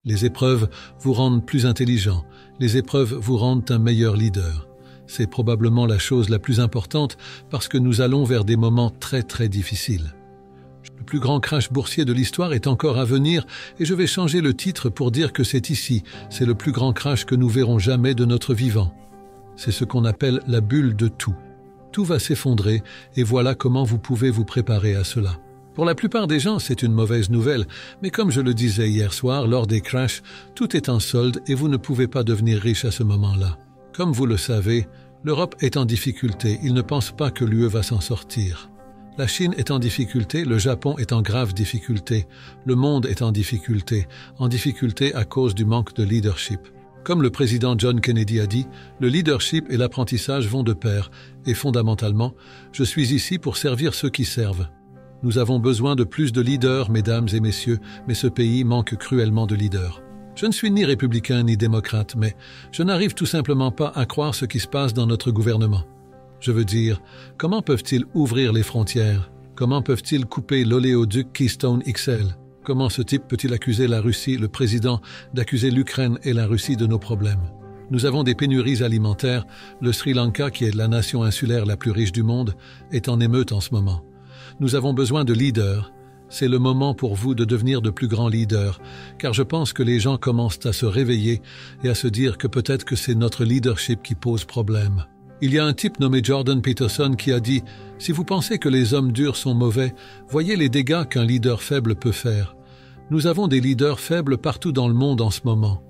Les épreuves vous rendent plus intelligent. Les épreuves vous rendent un meilleur leader. C'est probablement la chose la plus importante parce que nous allons vers des moments très très difficiles. Le plus grand crash boursier de l'histoire est encore à venir et je vais changer le titre pour dire que c'est ici. C'est le plus grand crash que nous verrons jamais de notre vivant. C'est ce qu'on appelle la bulle de tout. Tout va s'effondrer et voilà comment vous pouvez vous préparer à cela. Pour la plupart des gens, c'est une mauvaise nouvelle, mais comme je le disais hier soir, lors des crashs, tout est en solde et vous ne pouvez pas devenir riche à ce moment-là. Comme vous le savez, l'Europe est en difficulté, ils ne pensent pas que l'UE va s'en sortir. La Chine est en difficulté, le Japon est en grave difficulté, le monde est en difficulté à cause du manque de leadership. Comme le président John Kennedy a dit, le leadership et l'apprentissage vont de pair, et fondamentalement, je suis ici pour servir ceux qui servent. Nous avons besoin de plus de leaders, mesdames et messieurs, mais ce pays manque cruellement de leaders. Je ne suis ni républicain ni démocrate, mais je n'arrive tout simplement pas à croire ce qui se passe dans notre gouvernement. Je veux dire, comment peuvent-ils ouvrir les frontières? Comment peuvent-ils couper l'oléoduc Keystone XL? Comment ce type peut-il accuser la Russie, le président, d'accuser l'Ukraine et la Russie de nos problèmes? Nous avons des pénuries alimentaires. Le Sri Lanka, qui est la nation insulaire la plus riche du monde, est en émeute en ce moment. Nous avons besoin de leaders. C'est le moment pour vous de devenir de plus grands leaders, car je pense que les gens commencent à se réveiller et à se dire que peut-être que c'est notre leadership qui pose problème. Il y a un type nommé Jordan Peterson qui a dit « Si vous pensez que les hommes durs sont mauvais, voyez les dégâts qu'un leader faible peut faire. » Nous avons des leaders faibles partout dans le monde en ce moment.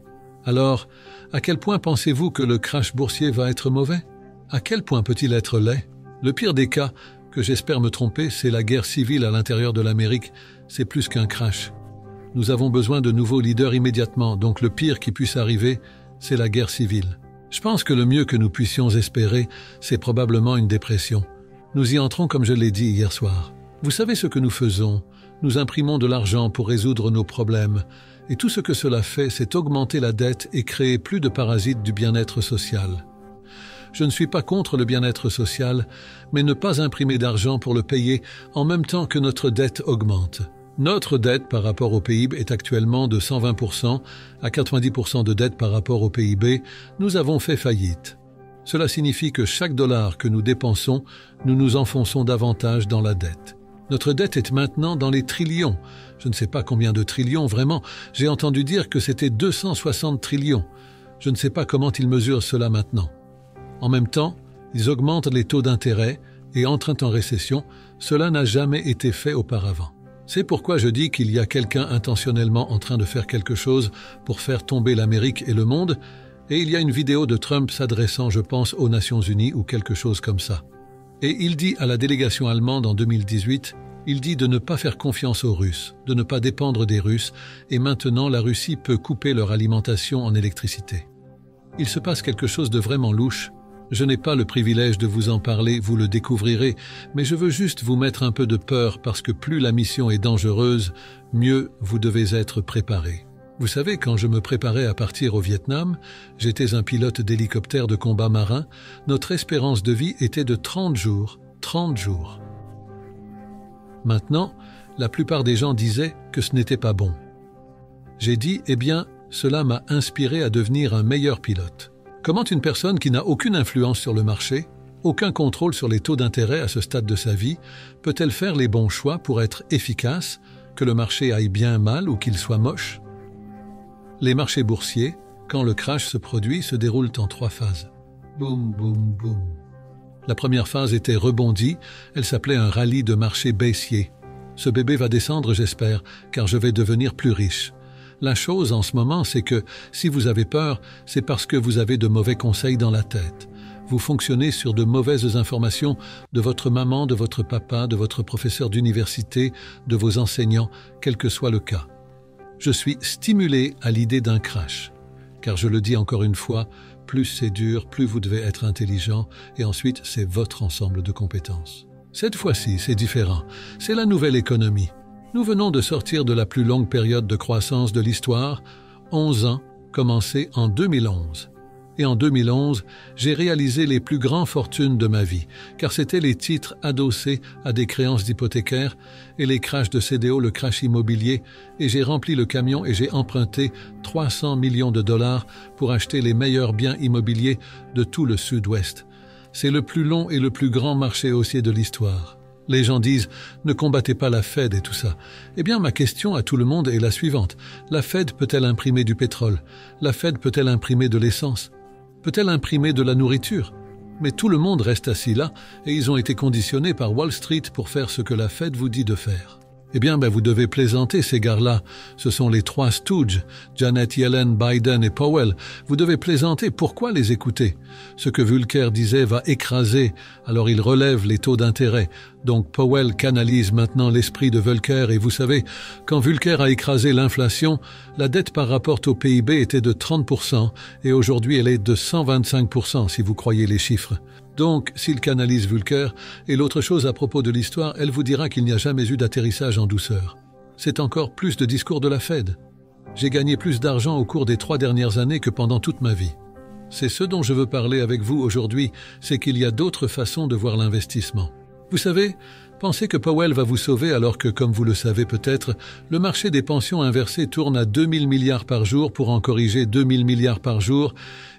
Alors, à quel point pensez-vous que le crash boursier va être mauvais? À quel point peut-il être laid? Le pire des cas, que j'espère me tromper, c'est la guerre civile à l'intérieur de l'Amérique. C'est plus qu'un crash. Nous avons besoin de nouveaux leaders immédiatement, donc le pire qui puisse arriver, c'est la guerre civile. Je pense que le mieux que nous puissions espérer, c'est probablement une dépression. Nous y entrons comme je l'ai dit hier soir. Vous savez ce que nous faisons? Nous imprimons de l'argent pour résoudre nos problèmes. Et tout ce que cela fait, c'est augmenter la dette et créer plus de parasites du bien-être social. Je ne suis pas contre le bien-être social, mais ne pas imprimer d'argent pour le payer en même temps que notre dette augmente. Notre dette par rapport au PIB est actuellement de 120% à 90% de dette par rapport au PIB. Nous avons fait faillite. Cela signifie que chaque dollar que nous dépensons, nous nous enfonçons davantage dans la dette. Notre dette est maintenant dans les trillions. Je ne sais pas combien de trillions vraiment. J'ai entendu dire que c'était 260 trillions. Je ne sais pas comment ils mesurent cela maintenant. En même temps, ils augmentent les taux d'intérêt et entrent en récession. Cela n'a jamais été fait auparavant. C'est pourquoi je dis qu'il y a quelqu'un intentionnellement en train de faire quelque chose pour faire tomber l'Amérique et le monde, et il y a une vidéo de Trump s'adressant, je pense, aux Nations Unies ou quelque chose comme ça. Et il dit à la délégation allemande en 2018, il dit de ne pas faire confiance aux Russes, de ne pas dépendre des Russes, et maintenant la Russie peut couper leur alimentation en électricité. Il se passe quelque chose de vraiment louche. Je n'ai pas le privilège de vous en parler, vous le découvrirez, mais je veux juste vous mettre un peu de peur parce que plus la mission est dangereuse, mieux vous devez être préparé. Vous savez, quand je me préparais à partir au Vietnam, j'étais un pilote d'hélicoptère de combat marin, notre espérance de vie était de 30 jours. 30 jours. Maintenant, la plupart des gens disaient que ce n'était pas bon. J'ai dit, eh bien, cela m'a inspiré à devenir un meilleur pilote. Comment une personne qui n'a aucune influence sur le marché, aucun contrôle sur les taux d'intérêt à ce stade de sa vie, peut-elle faire les bons choix pour être efficace, que le marché aille bien mal ou qu'il soit moche? Les marchés boursiers, quand le crash se produit, se déroulent en 3 phases. Boum, boum, boum. La première phase était rebondie, elle s'appelait un rallye de marché baissier. Ce bébé va descendre, j'espère, car je vais devenir plus riche. La chose en ce moment, c'est que si vous avez peur, c'est parce que vous avez de mauvais conseils dans la tête. Vous fonctionnez sur de mauvaises informations de votre maman, de votre papa, de votre professeur d'université, de vos enseignants, quel que soit le cas. Je suis stimulé à l'idée d'un crash, car je le dis encore une fois, plus c'est dur, plus vous devez être intelligent, et ensuite c'est votre ensemble de compétences. Cette fois-ci, c'est différent. C'est la nouvelle économie. Nous venons de sortir de la plus longue période de croissance de l'histoire, 11 ans, commencée en 2011. Et en 2011, j'ai réalisé les plus grandes fortunes de ma vie, car c'étaient les titres adossés à des créances d'hypothécaires et les crashs de CDO, le crash immobilier, et j'ai rempli le camion et j'ai emprunté 300 millions de dollars pour acheter les meilleurs biens immobiliers de tout le Sud-Ouest. C'est le plus long et le plus grand marché haussier de l'histoire. Les gens disent « ne combattez pas la Fed et tout ça ». Eh bien, ma question à tout le monde est la suivante. La Fed peut-elle imprimer du pétrole? La Fed peut-elle imprimer de l'essence? Peut-elle imprimer de la nourriture? Mais tout le monde reste assis là et ils ont été conditionnés par Wall Street pour faire ce que la Fed vous dit de faire. Eh bien, vous devez plaisanter ces gars-là. Ce sont les trois stooges, Janet Yellen, Biden et Powell. Vous devez plaisanter. Pourquoi les écouter? Ce que Volcker disait va écraser, alors il relève les taux d'intérêt. Donc Powell canalise maintenant l'esprit de Volcker et vous savez, quand Volcker a écrasé l'inflation, la dette par rapport au PIB était de 30% et aujourd'hui elle est de 125% si vous croyez les chiffres. Donc, s'il canalise Volcker, et l'autre chose à propos de l'histoire, elle vous dira qu'il n'y a jamais eu d'atterrissage en douceur. C'est encore plus de discours de la Fed. J'ai gagné plus d'argent au cours des 3 dernières années que pendant toute ma vie. C'est ce dont je veux parler avec vous aujourd'hui, c'est qu'il y a d'autres façons de voir l'investissement. Vous savez, pensez que Powell va vous sauver alors que, comme vous le savez peut-être, le marché des pensions inversées tourne à 2000 milliards par jour pour en corriger 2000 milliards par jour,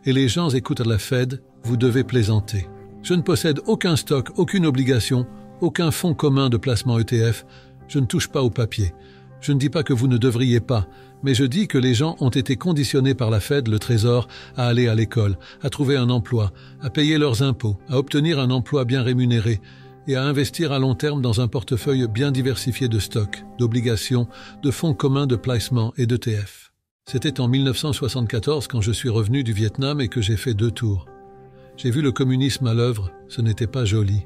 et les gens écoutent la Fed, vous devez plaisanter. Je ne possède aucun stock, aucune obligation, aucun fonds commun de placement ETF. Je ne touche pas au papier. Je ne dis pas que vous ne devriez pas, mais je dis que les gens ont été conditionnés par la Fed, le Trésor, à aller à l'école, à trouver un emploi, à payer leurs impôts, à obtenir un emploi bien rémunéré et à investir à long terme dans un portefeuille bien diversifié de stocks, d'obligations, de fonds communs de placement et d'ETF. C'était en 1974 quand je suis revenu du Vietnam et que j'ai fait 2 tours. J'ai vu le communisme à l'œuvre, ce n'était pas joli.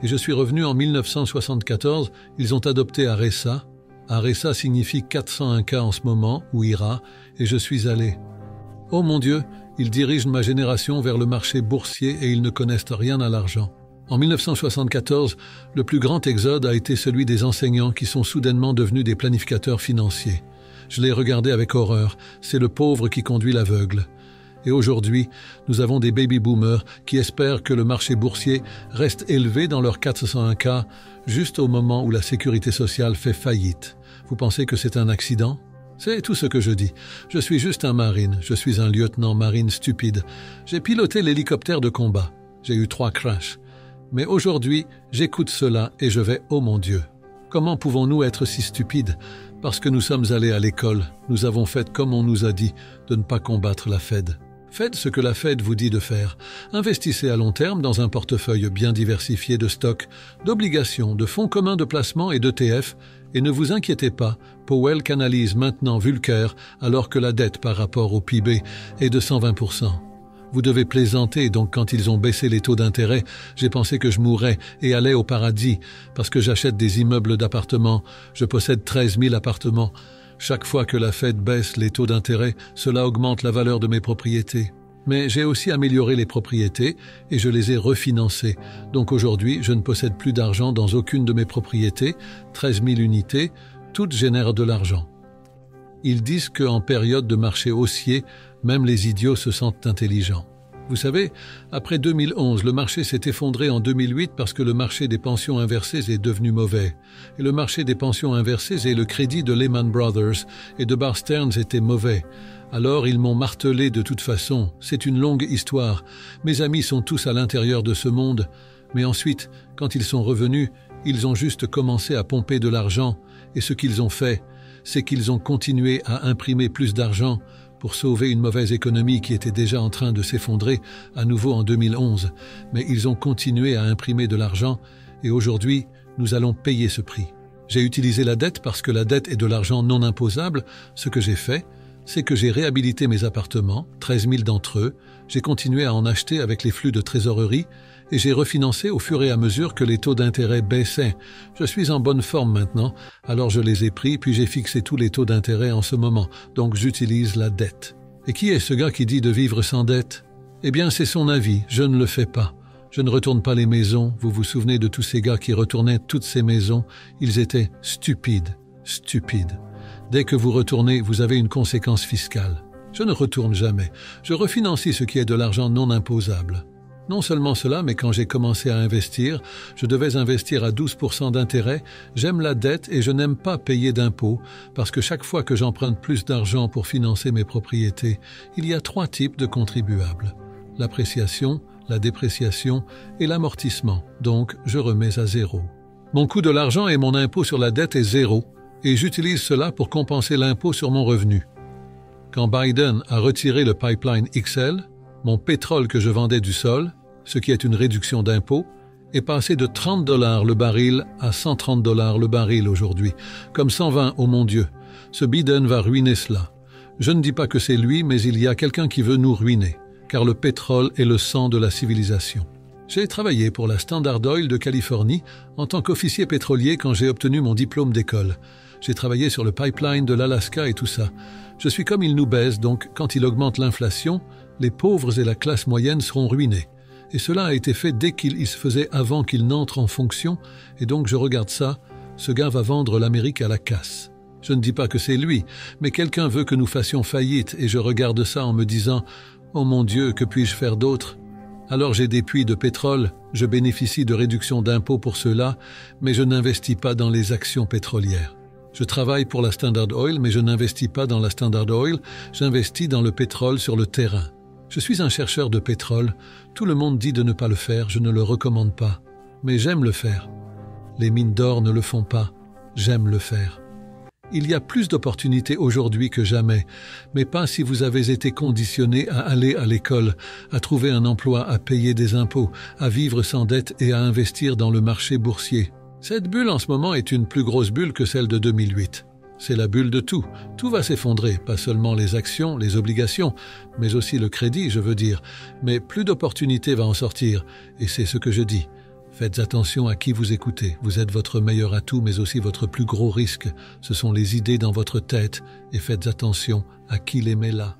Et je suis revenu en 1974, ils ont adopté ARESA. ARESA signifie 401K en ce moment, ou IRA, et je suis allé. Oh mon Dieu, ils dirigent ma génération vers le marché boursier et ils ne connaissent rien à l'argent. En 1974, le plus grand exode a été celui des enseignants qui sont soudainement devenus des planificateurs financiers. Je l'ai regardé avec horreur, c'est le pauvre qui conduit l'aveugle. Et aujourd'hui, nous avons des baby-boomers qui espèrent que le marché boursier reste élevé dans leur 401K juste au moment où la sécurité sociale fait faillite. Vous pensez que c'est un accident? C'est tout ce que je dis. Je suis juste un marine, je suis un lieutenant marine stupide. J'ai piloté l'hélicoptère de combat. J'ai eu 3 crashs. Mais aujourd'hui, j'écoute cela et je vais, oh mon Dieu. Comment pouvons-nous être si stupides? Parce que nous sommes allés à l'école, nous avons fait comme on nous a dit de ne pas combattre la Fed. Faites ce que la Fed vous dit de faire. Investissez à long terme dans un portefeuille bien diversifié de stocks, d'obligations, de fonds communs de placement et d'ETF, et ne vous inquiétez pas, Powell canalise maintenant Volcker alors que la dette par rapport au PIB est de 120%. Vous devez plaisanter, donc quand ils ont baissé les taux d'intérêt, j'ai pensé que je mourrais et allais au paradis, parce que j'achète des immeubles d'appartements, je possède 13 000 appartements. Chaque fois que la Fed baisse les taux d'intérêt, cela augmente la valeur de mes propriétés. Mais j'ai aussi amélioré les propriétés et je les ai refinancées. Donc aujourd'hui, je ne possède plus d'argent dans aucune de mes propriétés, 13 000 unités, toutes génèrent de l'argent. Ils disent qu'en période de marché haussier, même les idiots se sentent intelligents. Vous savez, après 2011, le marché s'est effondré en 2008 parce que le marché des pensions inversées est devenu mauvais. Et le marché des pensions inversées et le crédit de Lehman Brothers et de Bear Stearns était mauvais. Alors ils m'ont martelé de toute façon. C'est une longue histoire. Mes amis sont tous à l'intérieur de ce monde. Mais ensuite, quand ils sont revenus, ils ont juste commencé à pomper de l'argent. Et ce qu'ils ont fait, c'est qu'ils ont continué à imprimer plus d'argent pour sauver une mauvaise économie qui était déjà en train de s'effondrer à nouveau en 2011. Mais ils ont continué à imprimer de l'argent et aujourd'hui, nous allons payer ce prix. J'ai utilisé la dette parce que la dette est de l'argent non imposable. Ce que j'ai fait, c'est que j'ai réhabilité mes appartements, 13 000 d'entre eux. J'ai continué à en acheter avec les flux de trésorerie et j'ai refinancé au fur et à mesure que les taux d'intérêt baissaient. Je suis en bonne forme maintenant, alors je les ai pris puis j'ai fixé tous les taux d'intérêt en ce moment, donc j'utilise la dette. Et qui est ce gars qui dit de vivre sans dette? Eh bien, c'est son avis, je ne le fais pas. Je ne retourne pas les maisons, vous vous souvenez de tous ces gars qui retournaient toutes ces maisons? Ils étaient stupides. Dès que vous retournez, vous avez une conséquence fiscale. Je ne retourne jamais. Je refinancie ce qui est de l'argent non imposable. Non seulement cela, mais quand j'ai commencé à investir, je devais investir à 12% d'intérêt. J'aime la dette et je n'aime pas payer d'impôts parce que chaque fois que j'emprunte plus d'argent pour financer mes propriétés, il y a 3 types de contribuables. L'appréciation, la dépréciation et l'amortissement. Donc, je remets à 0. Mon coût de l'argent et mon impôt sur la dette est 0 et j'utilise cela pour compenser l'impôt sur mon revenu. Quand Biden a retiré le pipeline XL, mon pétrole que je vendais du sol, ce qui est une réduction d'impôt, est passé de $30 le baril à $130 le baril aujourd'hui, comme 120, oh mon Dieu. Ce Biden va ruiner cela. Je ne dis pas que c'est lui, mais il y a quelqu'un qui veut nous ruiner, car le pétrole est le sang de la civilisation. J'ai travaillé pour la Standard Oil de Californie en tant qu'officier pétrolier quand j'ai obtenu mon diplôme d'école. J'ai travaillé sur le pipeline de l'Alaska et tout ça. Je suis comme il nous baise, donc quand il augmente l'inflation, les pauvres et la classe moyenne seront ruinés. Et cela a été fait dès qu'il se faisait avant qu'il n'entre en fonction, et donc je regarde ça, ce gars va vendre l'Amérique à la casse. Je ne dis pas que c'est lui, mais quelqu'un veut que nous fassions faillite, et je regarde ça en me disant « Oh mon Dieu, que puis-je faire d'autre ?» Alors j'ai des puits de pétrole, je bénéficie de réductions d'impôts pour cela, mais je n'investis pas dans les actions pétrolières. Je travaille pour la Standard Oil, mais je n'investis pas dans la Standard Oil, j'investis dans le pétrole sur le terrain. Je suis un chercheur de pétrole. Tout le monde dit de ne pas le faire, je ne le recommande pas. Mais j'aime le faire. Les mines d'or ne le font pas. J'aime le faire. Il y a plus d'opportunités aujourd'hui que jamais, mais pas si vous avez été conditionné à aller à l'école, à trouver un emploi, à payer des impôts, à vivre sans dette et à investir dans le marché boursier. Cette bulle en ce moment est une plus grosse bulle que celle de 2008. C'est la bulle de tout. Tout va s'effondrer, pas seulement les actions, les obligations, mais aussi le crédit, je veux dire. Mais plus d'opportunités va en sortir, et c'est ce que je dis. Faites attention à qui vous écoutez. Vous êtes votre meilleur atout, mais aussi votre plus gros risque. Ce sont les idées dans votre tête, et faites attention à qui les met là.